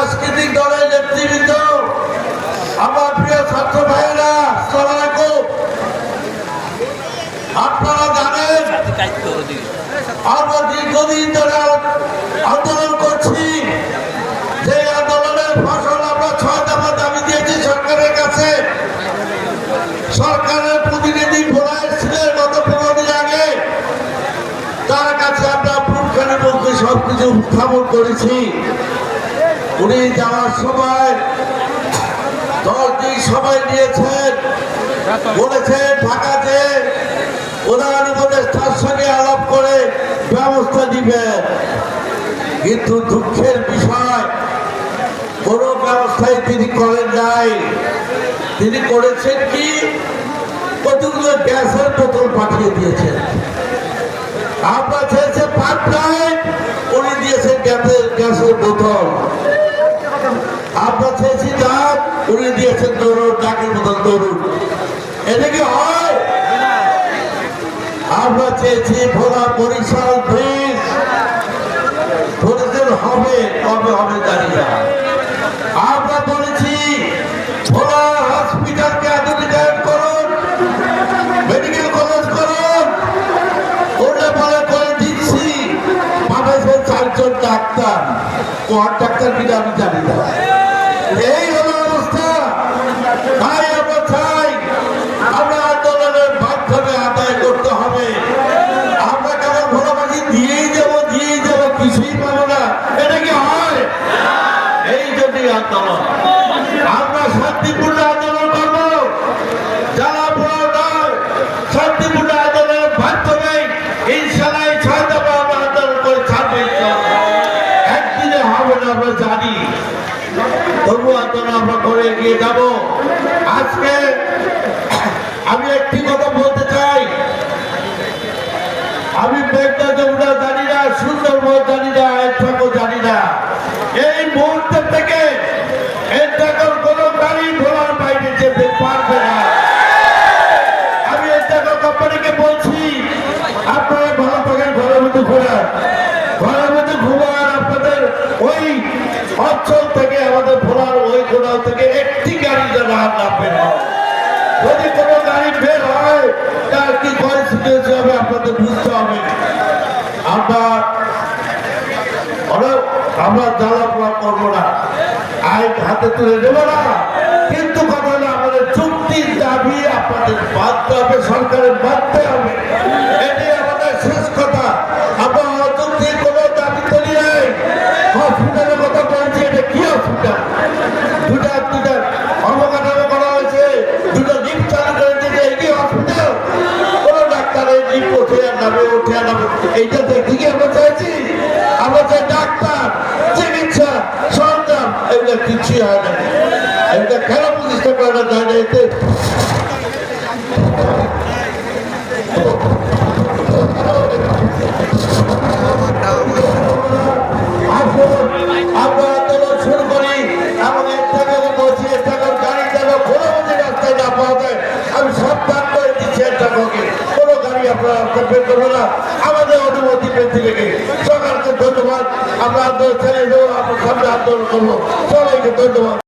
রাজনৈতিক দলের নেতৃবৃন্দ, আমার প্রিয় ছাত্র ভাইয়েরা, আসসালামু আলাইকুম। আপনারা জানেন আমরা দীর্ঘদিন ধরে আন্দোলন করছি। যে আন্দোলনের ফসল আমরা 6 দফা দাবি দিয়েছি সরকারের কাছে। সরকারের প্রতিনিধি ভোলা এসেছিলেন গত 15 দিন আগে। তার কাছে আমরা পুঙ্খানুপুঙ্খ সবকিছু উত্থাপন করেছি। উনি যাওয়ার সময় 10 দিন সময় নিয়েছেন, বলেছেন ঢাকাতে প্রধান উপদেষ্টার সঙ্গে আলাপ করে ব্যবস্থা দিবেন। কিন্তু দুঃখের বিষয়, কোনো ব্যবস্থাই তিনি করেন নাই। তিনি করেছেন কি, কতগুলো গ্যাসের বোতল পাঠিয়ে দিয়েছেন। আমরা চেয়েছে পাইপলাইন, উনি দিয়েছেন গ্যাসের বোতল। আমরা চেয়েছি ডাক, উনি দিয়েছেন দরুন, ডাকের বোতল দরুন। এটা কি হয়? আমরা চেয়েছি ভোলা বরিশাল ব্রিজ, বলেছেন হবে, কবে হবে জানি না। আমরা বলেছি ভোলা হসপিটালকে আধুনিকায়ন করুন, মেডিকেল কলেজ করুন, ওটা বলে করে দিচ্ছি। পাঠাইছেন 4 জন ডাক্তার, কোন ডাক্তার কিনা আমি জানি না। এই হলো অবস্থা। তাই আমরা চাই, আমরা আন্দোলনের মাধ্যমে আদায় করতে হবে। আমরা কেন ভোলাবাজি দিয়েই যাবো কিছুই পাবো না, এটা কি হয়? এই জন্যই আন্দোলন। আমরা শান্তিপূর্ণ আন্দোলন করবো, জ্বালাপোড়া নয়, শান্তিপূর্ণ আন্দোলনের মাধ্যমে ইনশাআল্লাহ 6 দফা আমরা আন্দোলন করে ছাড়বো। একদিনে হবে না আমরা জানি, তবু আন্দোলন আমরা করে এগিয়ে যাব। আজকে আমি একটি কথা বলতে চাই, আমি মেঘনা যমুনা জানি না, সুন্দরবন জানি না, এটাকে জানি না। এই মুহূর্তে থেকে এটাকে কোনো গাড়ি ভোলার বাইরে যেতে পারবে না। আমি এটাকে কোম্পানিকে বলছি, আপনারা ভালো থাকেন, ঘরের মধ্যে ঘোরান, ঘরের মধ্যে ঘুমান। আপনাদের ওই অঞ্চল থেকে, আমাদের ভোলার ওই কোনাল থেকে একটি গাড়ি যেন আর না বের হয়। যদি কোনো গাড়ি বের হয়, তার কি পরিস্থিতি হবে আপনাদের বুঝতে হবে। আমরা জ্বালাপোড়া করবো না, আইন হাতে তুলে নেবো না। কিন্তু কথা হলো, আমাদের চুক্তির দাবি আপনাদের বাঁধতে হবে, সরকারের বাঁধতে হবে। এটি আমাদের শেষ কথা। আমরা অযৌক্তিক কোনো দাবি করি নাই। হসপিটালের কথা বলছি, এটা কি হসপিটাল? দুটা অবকাঠামো করা হয়েছে, 2টা লিফট চালু করে দিয়েছে, এই কি হসপিটাল? কোনো ডাক্তারের লিফট ওঠে আর নামে, এইটা দেখতে কি আমরা চাইছি? আমরা চাই ডাক্তার, চিকিৎসা, সরঞ্জাম, এগুলো কিছুই হয় না। এগুলো কেন প্রতিষ্ঠা করা যায় না? এতে আমরা আন্দোলন শুরু করি, আমাদের টাকা বলছি, টাকার গাড়ি যেন কোনো মধ্যে রাস্তায় না পাওয়া যায়। আমি সাবধান করে দিচ্ছি, টাকাকে কোনো গাড়ি আপনারা বের করবো না, আমাদের অনুমতি পেতে লেগে। সরকারকে ধন্যবাদ। আমরা আন্দোলন ছেড়ে দেবো, আমরা সামনে আন্দোলন করবো। সবাইকে ধন্যবাদ।